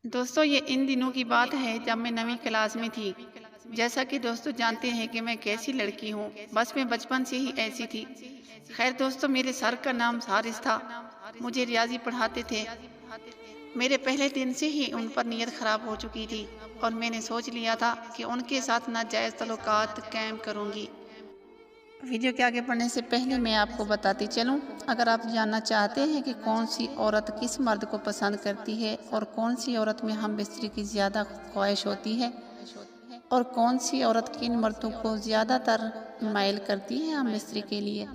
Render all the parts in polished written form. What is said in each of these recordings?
दोस्तों ये इन दिनों की बात है जब मैं 9वीं क्लास में थी। जैसा कि दोस्तों जानते हैं कि मैं कैसी लड़की हूँ, बस मैं बचपन से ही ऐसी थी। खैर दोस्तों, मेरे सर का नाम हारिस था, मुझे रियाजी पढ़ाते थे। मेरे पहले दिन से ही उन पर नीयत खराब हो चुकी थी और मैंने सोच लिया था कि उनके साथ नाजायज तल्लुकात कायम करूँगी। वीडियो के आगे बढ़ने से पहले मैं आपको बताती चलूं, अगर आप जानना चाहते हैं कि कौन सी औरत किस मर्द को पसंद करती है और कौन सी औरत में हम बिस्तरी की ज़्यादा ख्वाहिश होती है और कौन सी औरत किन मर्दों को ज़्यादातर माइल करती है हम बिस्तरी के लिए,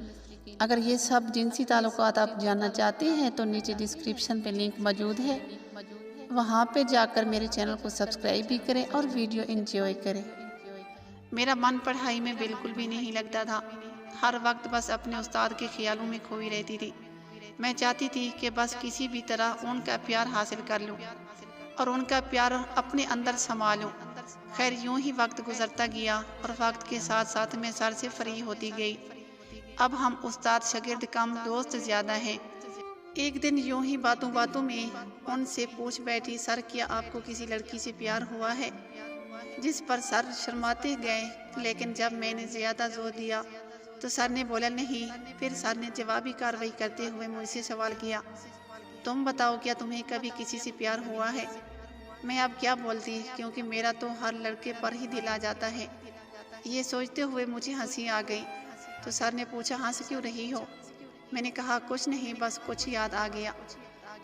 अगर ये सब जिनसी ताल्लुकात आप जानना चाहते हैं तो नीचे डिस्क्रिप्शन पे लिंक मौजूद है, वहाँ पे जाकर मेरे चैनल को सब्सक्राइब भी करें और वीडियो एंजॉय करें। मेरा मन पढ़ाई में बिल्कुल भी नहीं लगता था। हर वक्त बस अपने उस्ताद के ख्यालों में खोई रहती थी। मैं चाहती थी कि बस किसी भी तरह उनका प्यार हासिल कर लूं और उनका प्यार अपने अंदर समा लूं। खैर यूं ही वक्त गुजरता गया और वक्त के साथ साथ मैं सर से फ्री होती गई। अब हम उस्ताद शागिर्द कम दोस्त ज्यादा हैं। एक दिन यूं ही बातों बातों में उनसे पूछ बैठी, सर क्या आपको किसी लड़की से प्यार हुआ है? जिस पर सर शर्माते गए, लेकिन जब मैंने ज्यादा जोर दिया तो सर ने बोला नहीं। फिर सर ने जवाबी कार्रवाई करते हुए मुझसे सवाल किया, तुम बताओ क्या तुम्हें कभी किसी से प्यार हुआ है? मैं अब क्या बोलती, क्योंकि मेरा तो हर लड़के पर ही दिल आ जाता है। ये सोचते हुए मुझे हंसी आ गई। तो सर ने पूछा, हंस क्यों रही हो? मैंने कहा कुछ नहीं, बस कुछ याद आ गया।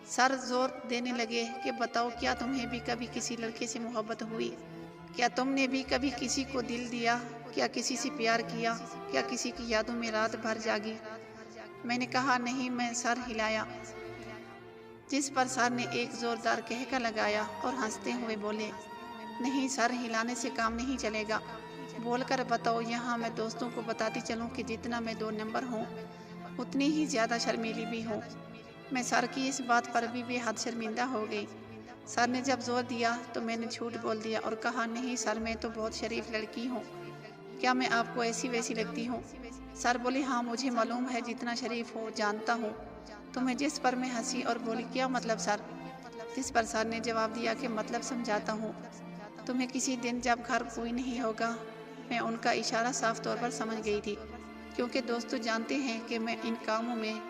सर जोर देने लगे कि बताओ क्या तुम्हें भी कभी किसी लड़के से मोहब्बत हुई? क्या तुमने भी कभी किसी को दिल दिया? क्या किसी से प्यार किया? क्या किसी की यादों में रात भर जागी? मैंने कहा नहीं। मैं सर हिलाया, जिस पर सर ने एक जोरदार कहका लगाया और हंसते हुए बोले, नहीं सर, हिलाने से काम नहीं चलेगा। बोलकर बताओ। यहाँ मैं दोस्तों को बताती चलूँ कि जितना मैं 2 नंबर हूँ उतनी ही ज्यादा शर्मीली भी हूँ। मैं सर की इस बात पर भी बेहद शर्मिंदा हो गई। सर ने जब जोर दिया तो मैंने झूठ बोल दिया और कहा, नहीं सर, मैं तो बहुत शरीफ लड़की हूँ। क्या मैं आपको ऐसी वैसी लगती हूँ? सर बोले, हाँ मुझे मालूम है, जितना शरीफ हो जानता हूँ तुम्हें। जिस पर मैं हंसी और बोली, क्या मतलब सर? जिस पर सर ने जवाब दिया कि मतलब समझाता हूँ तुम्हें। किसी दिन जब घर कोई नहीं होगा। मैं उनका इशारा साफ तौर पर समझ गई थी, क्योंकि दोस्तों जानते हैं कि मैं इन कामों में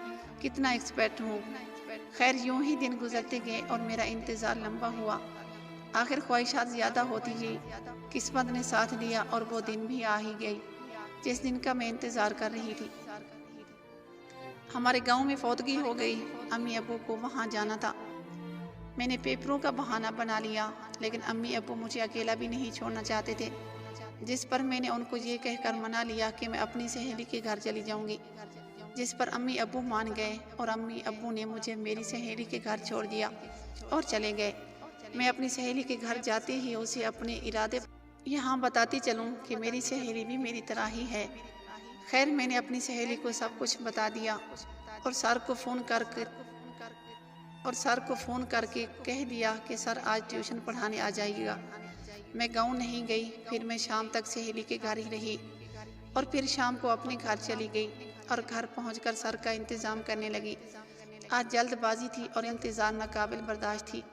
कितना एक्सपर्ट हूँ। खैर यूं ही दिन गुजरते गए और मेरा इंतज़ार लंबा हुआ। आखिर ख्वाहिशात ज़्यादा होती गई। किस्मत ने साथ दिया और वो दिन भी आ ही गई जिस दिन का मैं इंतज़ार कर रही थी। हमारे गांव में फौतगी हो गई। अम्मी अब्बू को वहां जाना था। मैंने पेपरों का बहाना बना लिया, लेकिन अम्मी अब्बू मुझे अकेला भी नहीं छोड़ना चाहते थे। जिस पर मैंने उनको ये कहकर मना लिया कि मैं अपनी सहेली के घर चली जाऊंगी। जिस पर अम्मी अब्बू मान गए और अम्मी अब्बू ने मुझे मेरी सहेली के घर छोड़ दिया और चले गए। मैं अपनी सहेली के घर जाते ही उसे अपने इरादे यहाँ बताती चलूँ कि मेरी सहेली भी मेरी तरह ही है। खैर मैंने अपनी सहेली को सब कुछ बता दिया और सर को फ़ोन करके कह दिया कि सर आज ट्यूशन पढ़ाने आ जाइएगा। मैं गाँव नहीं गई। फिर मैं शाम तक सहेली के घर ही रही और फिर शाम को अपने घर चली गई और घर पहुंचकर सर का इंतज़ाम करने लगी। आज जल्दबाजी थी और इंतज़ार नाकाबिल बर्दाश्त थी।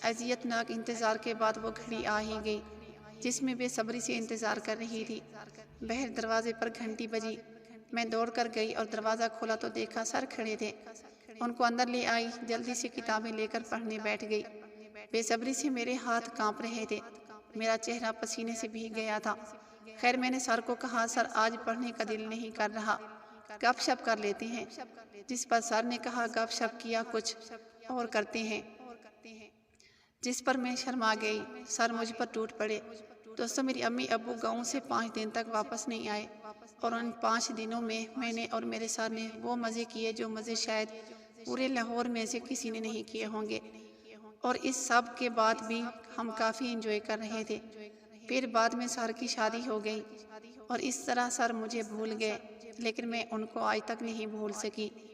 अज़ियतनाक इंतज़ार के बाद वो घड़ी आ ही गई जिसमें बेसब्री से इंतज़ार कर रही थी। बहर दरवाजे पर घंटी बजी। मैं दौड़ कर गई और दरवाज़ा खोला तो देखा सर खड़े थे। उनको अंदर ले आई। जल्दी से किताबें लेकर पढ़ने बैठ गई। बेसब्री से मेरे हाथ कांप रहे थे। मेरा चेहरा पसीने से भीग गया था। खैर मैंने सर को कहा, सर आज पढ़ने का दिल नहीं कर रहा, गपशप कर लेते हैं। जिस पर सर ने कहा, गपशप किया कुछ और करते हैं। जिस पर मैं शर्मा गई। सर मुझ पर टूट पड़े। दोस्तों मेरी अम्मी अब्बू गाँव से 5 दिन तक वापस नहीं आए और उन 5 दिनों में मैंने और मेरे सर ने वो मज़े किए जो मज़े शायद पूरे लाहौर में से किसी ने नहीं किए होंगे। और इस सब के बाद भी हम काफ़ी एंजॉय कर रहे थे। फिर बाद में सर की शादी हो गई और इस तरह सर मुझे भूल गए, लेकिन मैं उनको आज तक नहीं भूल सकी।